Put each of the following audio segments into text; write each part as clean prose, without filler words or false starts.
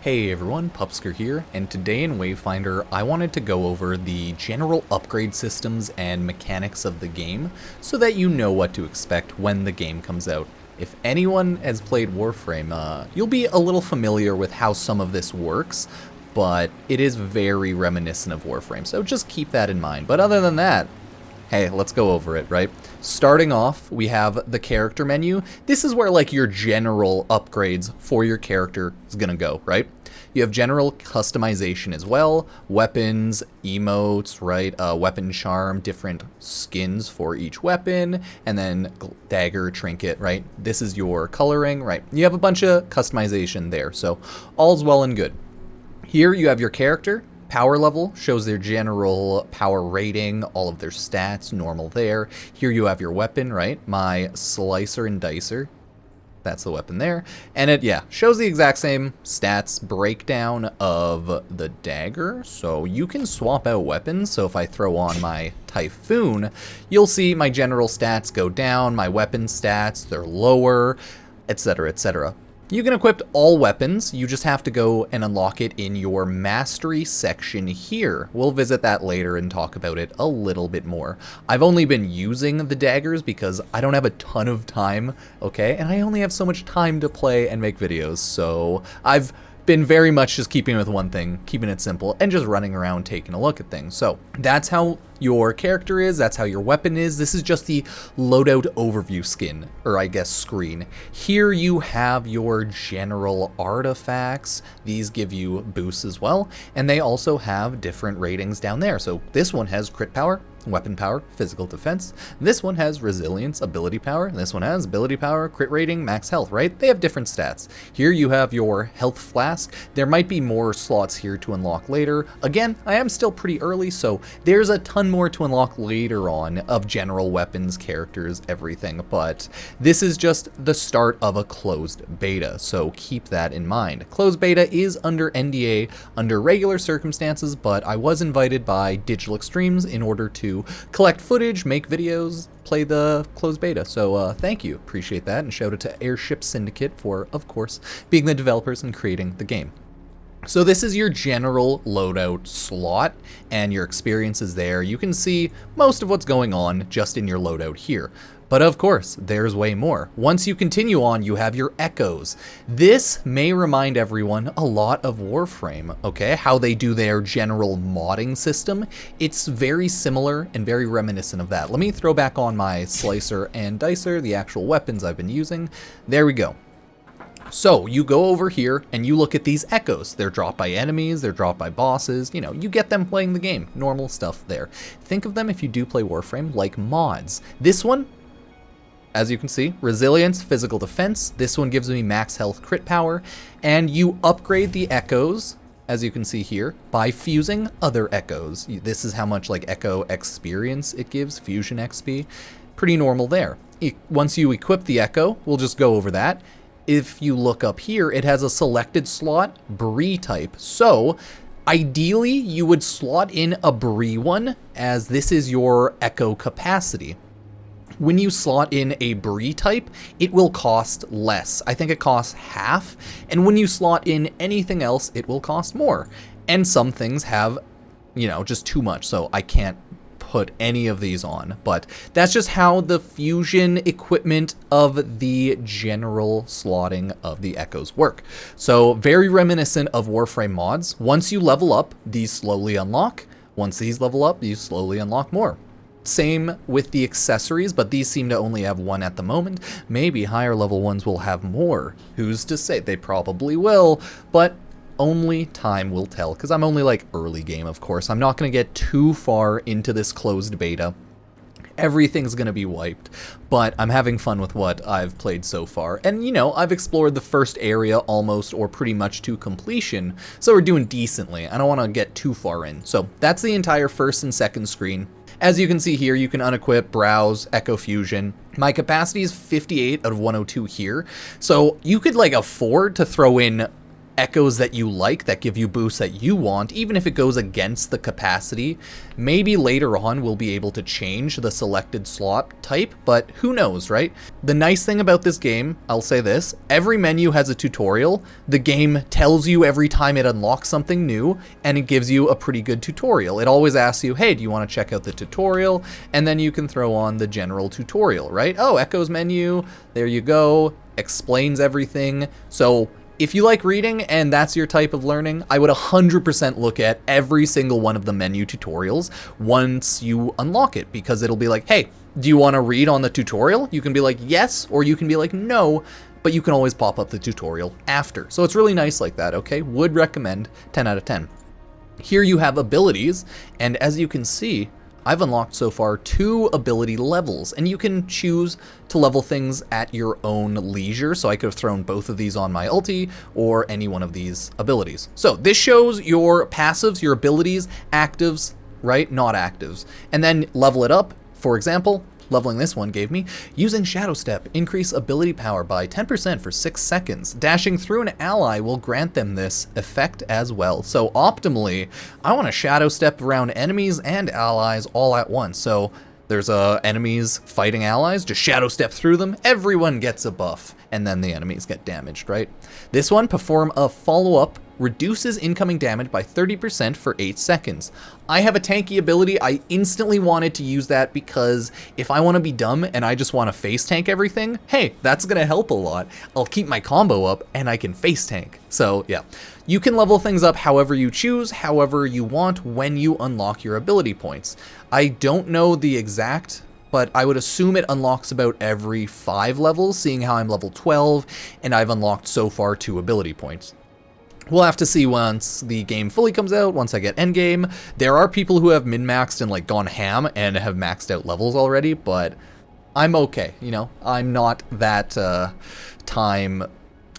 Hey everyone, Pupsker here, and today in Wayfinder I wanted to go over the general upgrade systems and mechanics of the game so that you know what to expect when the game comes out. If anyone has played Warframe, you'll be a little familiar with how some of this works, but it is very reminiscent of Warframe, so just keep that in mind. But other than that, hey, let's go over it, right? Starting off, we have the character menu. This is where like your general upgrades for your character is gonna go, right? You have general customization as well, weapons, emotes, right? Weapon charm, different skins for each weapon, and then dagger, trinket, right? This is your coloring, right? You have a bunch of customization there, so all's well and good. Here you have your character. Power level shows their general power rating, all of their stats, normal there. Here you have your weapon, right? My slicer and dicer. That's the weapon there. And it, yeah, shows the exact same stats breakdown of the dagger. So you can swap out weapons. So if I throw on my Typhoon, you'll see my general stats go down, my weapon stats, they're lower, etc., etc. You can equip all weapons, you just have to go and unlock it in your mastery section here. We'll visit that later and talk about it a little bit more. I've only been using the daggers because I don't have a ton of time, okay? And I only have so much time to play and make videos, so I've been very much just keeping with one thing, keeping it simple, and just running around taking a look at things. So that's how your character is, that's how your weapon is. This is just the loadout overview skin, or I guess screen. Here you have your general artifacts. These give you boosts as well, and they also have different ratings down there. So this one has crit power, weapon power, physical defense. This one has resilience, ability power. This one has ability power, crit rating, max health, right? They have different stats. Here you have your health flask. There might be more slots here to unlock later. Again, I am still pretty early, so there's a ton more to unlock later on of general weapons, characters, everything, but this is just the start of a closed beta, so keep that in mind. Closed beta is under NDA under regular circumstances, but I was invited by Digital Extremes in order to collect footage, make videos, play the closed beta. So thank you, appreciate that, and shout out to Airship Syndicate for, of course, being the developers and creating the game. So this is your general loadout slot, and your experience is there. You can see most of what's going on just in your loadout here. But of course, there's way more. Once you continue on, you have your echoes. This may remind everyone a lot of Warframe, okay? How they do their general modding system. It's very similar and very reminiscent of that. Let me throw back on my slicer and dicer, the actual weapons I've been using. There we go. So you go over here and you look at these echoes. They're dropped by enemies, they're dropped by bosses, you know, you get them playing the game. Normal stuff there. Think of them, if you do play Warframe, like mods. This one, as you can see, resilience, physical defense. This one gives me max health, crit power, and you upgrade the echoes, as you can see here, by fusing other echoes. This is how much like echo experience it gives, fusion XP. Pretty normal there. Once you equip the echo, we'll just go over that. If you look up here, it has a selected slot, Bree type. So ideally, you would slot in a Bree one, as this is your echo capacity. When you slot in a Bree type, it will cost less. I think it costs half. And when you slot in anything else, it will cost more. And some things have, you know, just too much. So I can't put any of these on, but that's just how the fusion equipment of the general slotting of the echoes work. So very reminiscent of Warframe mods. Once you level up, these slowly unlock. Once these level up, you slowly unlock more. Same with the accessories, but these seem to only have one at the moment. Maybe higher level ones will have more. Who's to say? They probably will, but only time will tell, because I'm only like early game, of course. I'm not going to get too far into this closed beta. Everything's going to be wiped, but I'm having fun with what I've played so far. And, you know, I've explored the first area almost or pretty much to completion, so we're doing decently. I don't want to get too far in. So that's the entire first and second screen. As you can see here, you can unequip, browse, echo fusion. My capacity is 58 out of 102 here, so you could like afford to throw in echoes that you like, that give you boosts that you want, even if it goes against the capacity. Maybe later on we'll be able to change the selected slot type, but who knows, right? The nice thing about this game, I'll say this, every menu has a tutorial. The game tells you every time it unlocks something new, and it gives you a pretty good tutorial. It always asks you, hey, do you want to check out the tutorial? And then you can throw on the general tutorial, right? Oh, echoes menu, there you go, explains everything. So if you like reading and that's your type of learning, I would 100% look at every single one of the menu tutorials once you unlock it, because it'll be like, hey, do you want to read on the tutorial? You can be like, yes, or you can be like, no, but you can always pop up the tutorial after. So it's really nice like that, okay? Would recommend, 10 out of 10. Here you have abilities, and as you can see, I've unlocked so far 2 ability levels, and you can choose to level things at your own leisure. So I could have thrown both of these on my ulti or any one of these abilities. So this shows your passives, your abilities, actives, right? Not actives. And then level it up. For example, leveling this one gave me, using Shadow Step, increase ability power by 10% for 6 seconds. Dashing through an ally will grant them this effect as well. So optimally, I want to Shadow Step around enemies and allies all at once. So there's enemies fighting allies, just Shadow Step through them, everyone gets a buff, and then the enemies get damaged, right? This one, perform a follow-up, reduces incoming damage by 30% for 8 seconds. I have a tanky ability. I instantly wanted to use that because if I want to be dumb and I just want to face tank everything, hey, that's going to help a lot. I'll keep my combo up and I can face tank. So yeah, you can level things up however you choose, however you want when you unlock your ability points. I don't know the exact, but I would assume it unlocks about every 5 levels, seeing how I'm level 12 and I've unlocked so far 2 ability points. We'll have to see once the game fully comes out, once I get endgame. There are people who have min-maxed and like gone ham and have maxed out levels already, but I'm okay, you know? I'm not that time,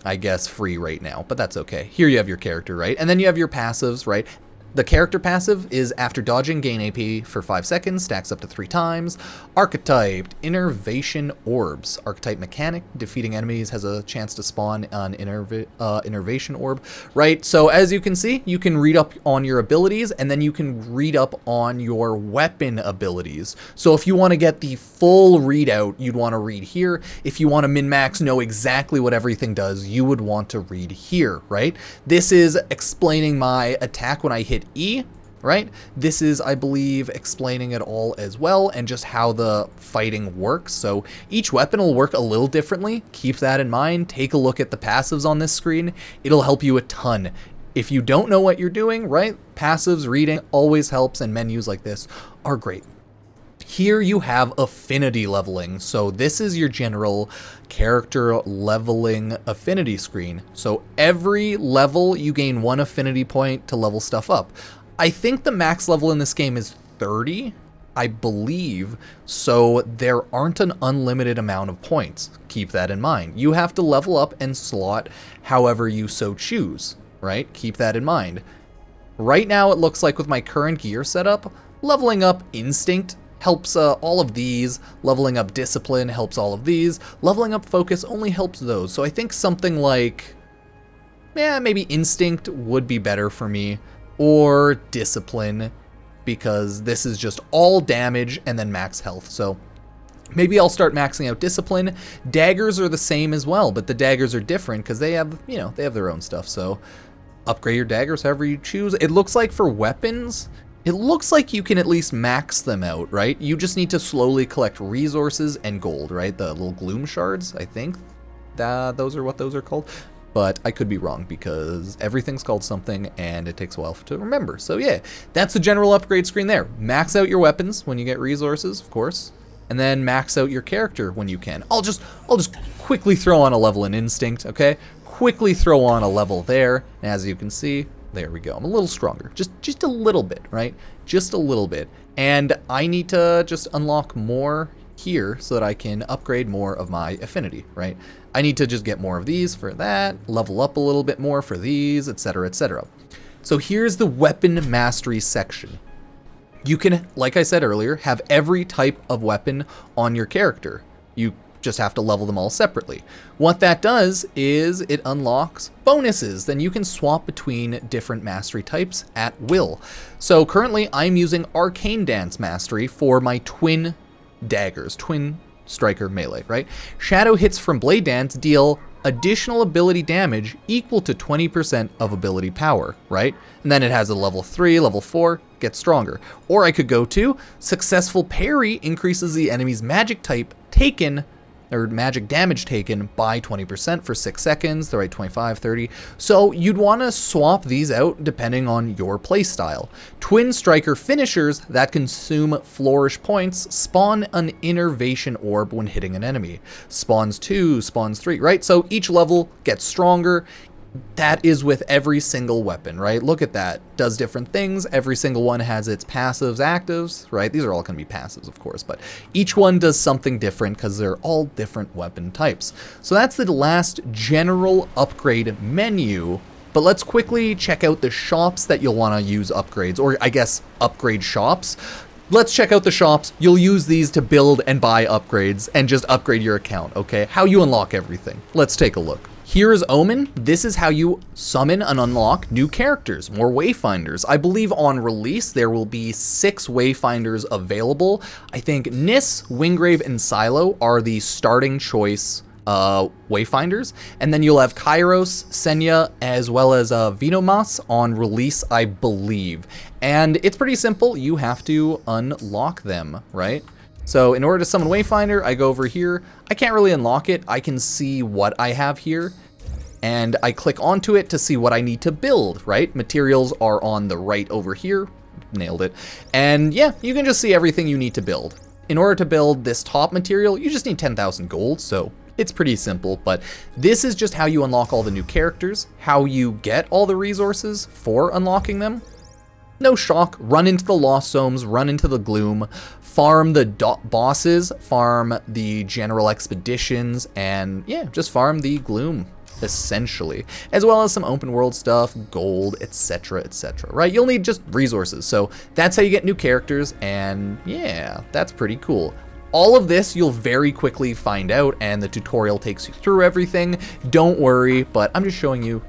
I guess, free right now, but that's okay. Here you have your character, right? And then you have your passives, right? The character passive is after dodging, gain AP for 5 seconds, stacks up to 3 times. Archetyped, Innervation Orbs. Archetype mechanic, defeating enemies has a chance to spawn an Innervation Orb, right? So as you can see, you can read up on your abilities, and then you can read up on your weapon abilities. So if you want to get the full readout, you'd want to read here. If you want to min-max, know exactly what everything does, you would want to read here, right? This is explaining my attack when I hit E, right? This is, I believe, explaining it all as well, and just how the fighting works. So each weapon will work a little differently. Keep that in mind. Take a look at the passives on this screen. It'll help you a ton. If you don't know what you're doing, right? Passives, reading always helps, and menus like this are great. Here you have Affinity Leveling. So this is your general character leveling affinity screen. So every level you gain 1 affinity point to level stuff up. I think the max level in this game is 30, I believe, so there aren't an unlimited amount of points. Keep that in mind. You have to level up and slot however you so choose, right? Keep that in mind. Right now it looks like with my current gear setup, leveling up Instinct helps all of these, leveling up Discipline helps all of these, leveling up Focus only helps those. So I think something like, maybe Instinct would be better for me, or Discipline, because this is just all damage and then max health. So maybe I'll start maxing out Discipline. Daggers are the same as well, but the daggers are different because they have, you know, they have their own stuff. So upgrade your daggers however you choose. It looks like for weapons, it looks like you can at least max them out, right? You just need to slowly collect resources and gold, right? The little gloom shards, I think those are what those are called. But I could be wrong because everything's called something and it takes a while to remember. So yeah, that's the general upgrade screen there. Max out your weapons when you get resources, of course, and then max out your character when you can. I'll just quickly throw on a level in Instinct, okay? Quickly throw on a level there, and as you can see, there we go. I'm a little stronger, just a little bit, right? Just a little bit. And I need to just unlock more here so that I can upgrade more of my affinity, right? I need to just get more of these for that, level up a little bit more for these, etc., etc. So here's the weapon mastery section. You can, like I said earlier, have every type of weapon on your character. You just have to level them all separately. What that does is it unlocks bonuses. Then you can swap between different mastery types at will. So currently I'm using Arcane Dance Mastery for my twin daggers, twin striker melee, right? Shadow hits from Blade Dance deal additional ability damage equal to 20% of ability power, right? And then it has a level 3, level 4, gets stronger. Or I could go to successful parry increases the enemy's magic type taken, or magic damage taken by 20% for 6 seconds, the right 25, 30. So you'd want to swap these out depending on your playstyle. Twin striker finishers that consume flourish points spawn an innervation orb when hitting an enemy. Spawns 2, spawns 3, right? So each level gets stronger. That is with every single weapon, right? Look at that. Does different things. Every single one has its passives, actives, right? These are all going to be passives, of course, but each one does something different because they're all different weapon types. So that's the last general upgrade menu. But let's quickly check out the shops that you'll want to use upgrades, or I guess upgrade shops. Let's check out the shops. You'll use these to build and buy upgrades and just upgrade your account, okay? How you unlock everything. Let's take a look. Here is Omen. This is how you summon and unlock new characters, more Wayfinders. I believe on release there will be 6 Wayfinders available. I think Nis, Wingrave, and Silo are the starting choice Wayfinders, and then you'll have Kairos, Senya, as well as Vinomas on release, I believe. And it's pretty simple. You have to unlock them, right? So in order to summon Wayfinder, I go over here. I can't really unlock it. I can see what I have here, and I click onto it to see what I need to build, right? Materials are on the right over here. Nailed it. And yeah, you can just see everything you need to build. In order to build this top material, you just need 10,000 gold, so it's pretty simple, but this is just how you unlock all the new characters, how you get all the resources for unlocking them. No shock, run into the Lost Zones, run into the Gloom, farm the bosses, farm the general expeditions, and yeah, just farm the Gloom, essentially. As well as some open world stuff, gold, etc., right? You'll need just resources, so that's how you get new characters, and yeah, that's pretty cool. All of this you'll very quickly find out, and the tutorial takes you through everything. Don't worry, but I'm just showing you,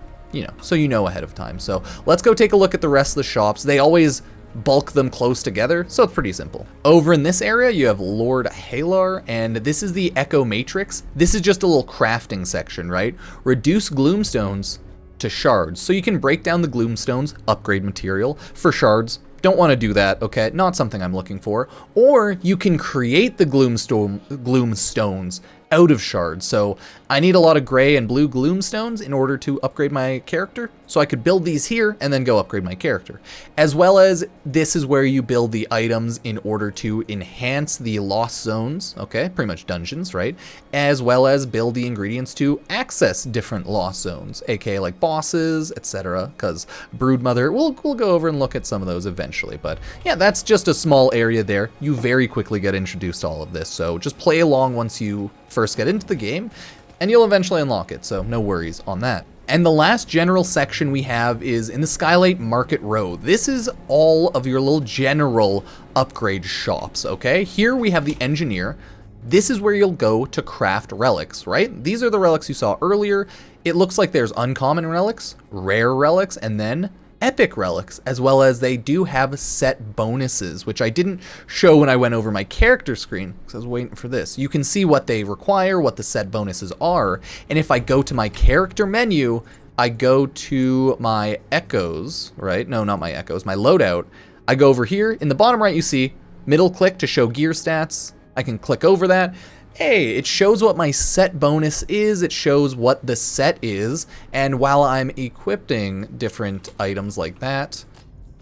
so you know ahead of time. So let's go take a look at the rest of the shops. They always bulk them close together, so it's pretty simple. Over in this area, you have Lord Halar, and this is the Echo Matrix. This is just a little crafting section, right? Reduce gloomstones to shards. So you can break down the gloomstones, upgrade material for shards. Don't want to do that, okay? Not something I'm looking for. Or you can create the gloomstones out of shards. So I need a lot of gray and blue gloomstones in order to upgrade my character. So I could build these here and then go upgrade my character. As well as this is where you build the items in order to enhance the lost zones, okay? Pretty much dungeons, right? As well as build the ingredients to access different lost zones, aka like bosses, etc. Because Broodmother, we'll go over and look at some of those eventually. But yeah, that's just a small area there. You very quickly get introduced to all of this. So just play along once you first get into the game, and you'll eventually unlock it, so no worries on that. And the last general section we have is in the Skylight Market row. This is all of your little general upgrade shops, okay? Here we have the Engineer. This is where you'll go to craft relics, right? These are the relics you saw earlier. It looks like there's uncommon relics, rare relics, and then epic relics, as well as they do have set bonuses, which I didn't show when I went over my character screen because I was waiting for this. You can see what they require, what the set bonuses are, and if I go to my character menu, I go to my echoes, right? No, not my echoes, my loadout. I go over here, in the bottom right you see middle click to show gear stats. I can click over that. Hey, it shows what my set bonus is, it shows what the set is, and while I'm equipping different items like that,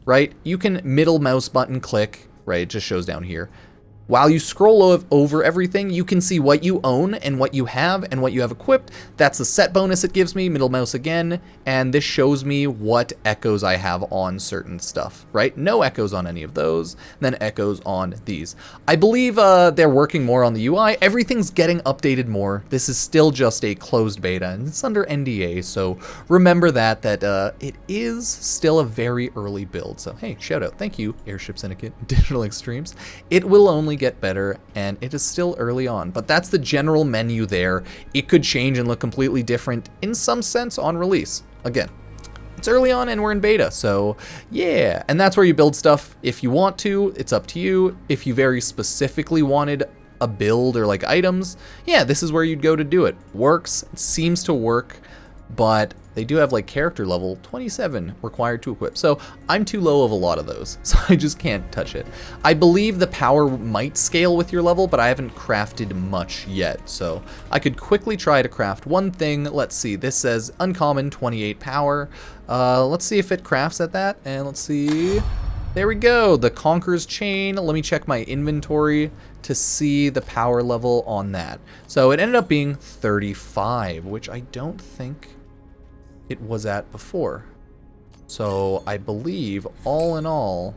right, you can middle mouse button click, right, it just shows down here. While you scroll over everything, you can see what you own and what you have equipped. That's the set bonus it gives me, middle mouse again, and this shows me what echoes I have on certain stuff, right? No echoes on any of those, then echoes on these. I believe they're working more on the UI. Everything's getting updated more. This is still just a closed beta, and it's under NDA, so remember that it is still a very early build. So hey, shout out. Thank you, Airship Syndicate, Digital Extremes. It will only only get better, and it is still early on. But that's the general menu there. It could change and look completely different in some sense on release. Again, it's early on and we're in beta, so yeah. And that's where you build stuff if you want to. It's up to you. If you very specifically wanted a build or like items, yeah, this is where you'd go to do it. Works, it seems to work, but they do have like character level 27 required to equip. So I'm too low of a lot of those, so I just can't touch it. I believe the power might scale with your level, but I haven't crafted much yet. So I could quickly try to craft one thing. Let's see, this says uncommon 28 power. Let's see if it crafts at that, and let's see. There we go, the Conqueror's Chain. Let me check my inventory to see the power level on that. So it ended up being 35, which I don't think it was at before. So I believe all in all,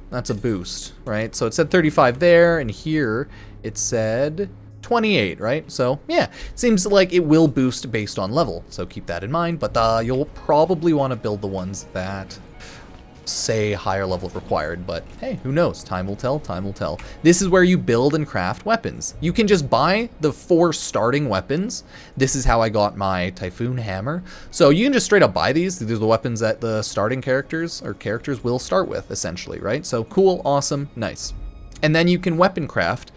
that's a boost, right? So it said 35 there, and here it said 28, right? So yeah, it seems like it will boost based on level. So keep that in mind, but you'll probably want to build the ones that say higher level required, but hey, who knows? Time will tell, time will tell. This is where you build and craft weapons. You can just buy the 4 starting weapons. This is how I got my Typhoon Hammer. So you can just straight up buy these. These are the weapons that the starting characters will start with, essentially, right? So cool, awesome, nice. And then you can weapon craft.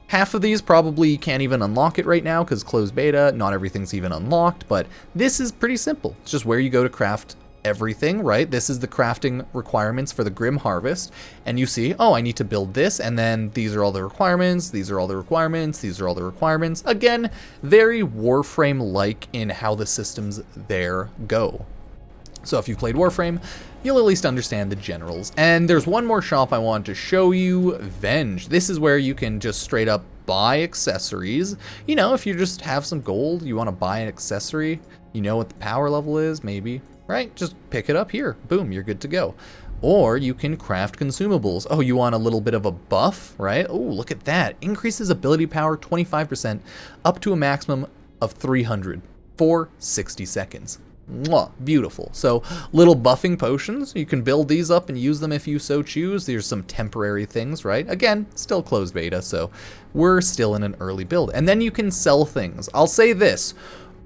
Half of these probably you can't even unlock it right now because closed beta, not everything's even unlocked, but this is pretty simple. It's just where you go to craft everything, right? This is the crafting requirements for the Grim Harvest, and you see, oh, I need to build this, and then these are all the requirements, these are all the requirements, these are all the requirements. Again, very Warframe-like in how the systems there go. So if you've played Warframe, you'll at least understand the generals. And there's one more shop I want to show you, Venge. This is where you can just straight up buy accessories. You know, if you just have some gold, you want to buy an accessory, you know what the power level is, maybe. Right? Just pick it up here. Boom, you're good to go. Or you can craft consumables. Oh, you want a little bit of a buff, right? Oh, look at that. Increases ability power 25% up to a maximum of 300 for 60 seconds. Mwah, beautiful. So little buffing potions, you can build these up and use them if you so choose. There's some temporary things, right? Again, still closed beta, so we're still in an early build. And then you can sell things. I'll say this.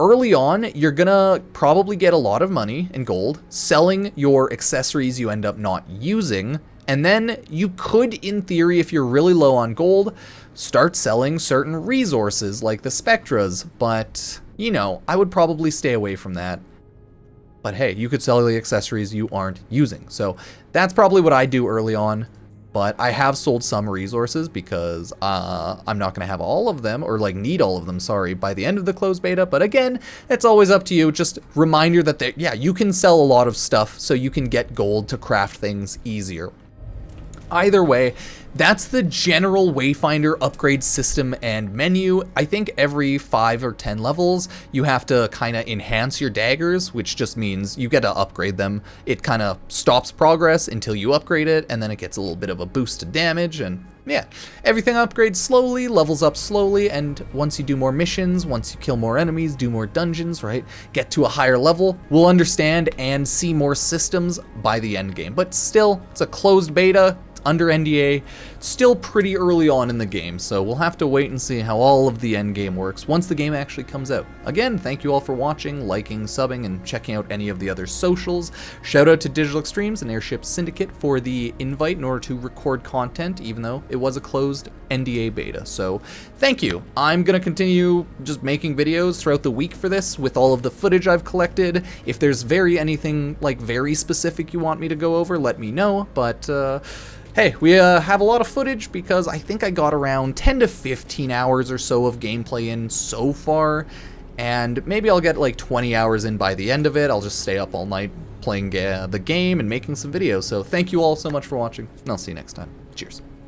Early on, you're gonna probably get a lot of money in gold selling your accessories you end up not using, and then you could, in theory, if you're really low on gold, start selling certain resources like the Spectras, but, you know, I would probably stay away from that. But hey, you could sell the accessories you aren't using, so that's probably what I do early on. But I have sold some resources because I'm not going to have all of them, or like need all of them, sorry, by the end of the closed beta. But again, it's always up to you. Just reminder that, yeah, you can sell a lot of stuff so you can get gold to craft things easier. Either way, that's the general Wayfinder upgrade system and menu. I think every 5 or 10 levels, you have to kind of enhance your daggers, which just means you get to upgrade them. It kind of stops progress until you upgrade it, and then it gets a little bit of a boost to damage, and yeah, everything upgrades slowly, levels up slowly, and once you do more missions, once you kill more enemies, do more dungeons, right, get to a higher level, we'll understand and see more systems by the end game. But still, it's a closed beta, under NDA, still pretty early on in the game, so we'll have to wait and see how all of the end game works once the game actually comes out. Again, thank you all for watching, liking, subbing, and checking out any of the other socials. Shout out to Digital Extremes and Airship Syndicate for the invite in order to record content, even though it was a closed NDA beta. So thank you. I'm gonna continue just making videos throughout the week for this with all of the footage I've collected. If there's anything like very specific you want me to go over, let me know, but hey, we have a lot of footage because I think I got around 10 to 15 hours or so of gameplay in so far, and maybe I'll get like 20 hours in by the end of it. I'll just stay up all night playing the game and making some videos. So thank you all so much for watching, and I'll see you next time. Cheers.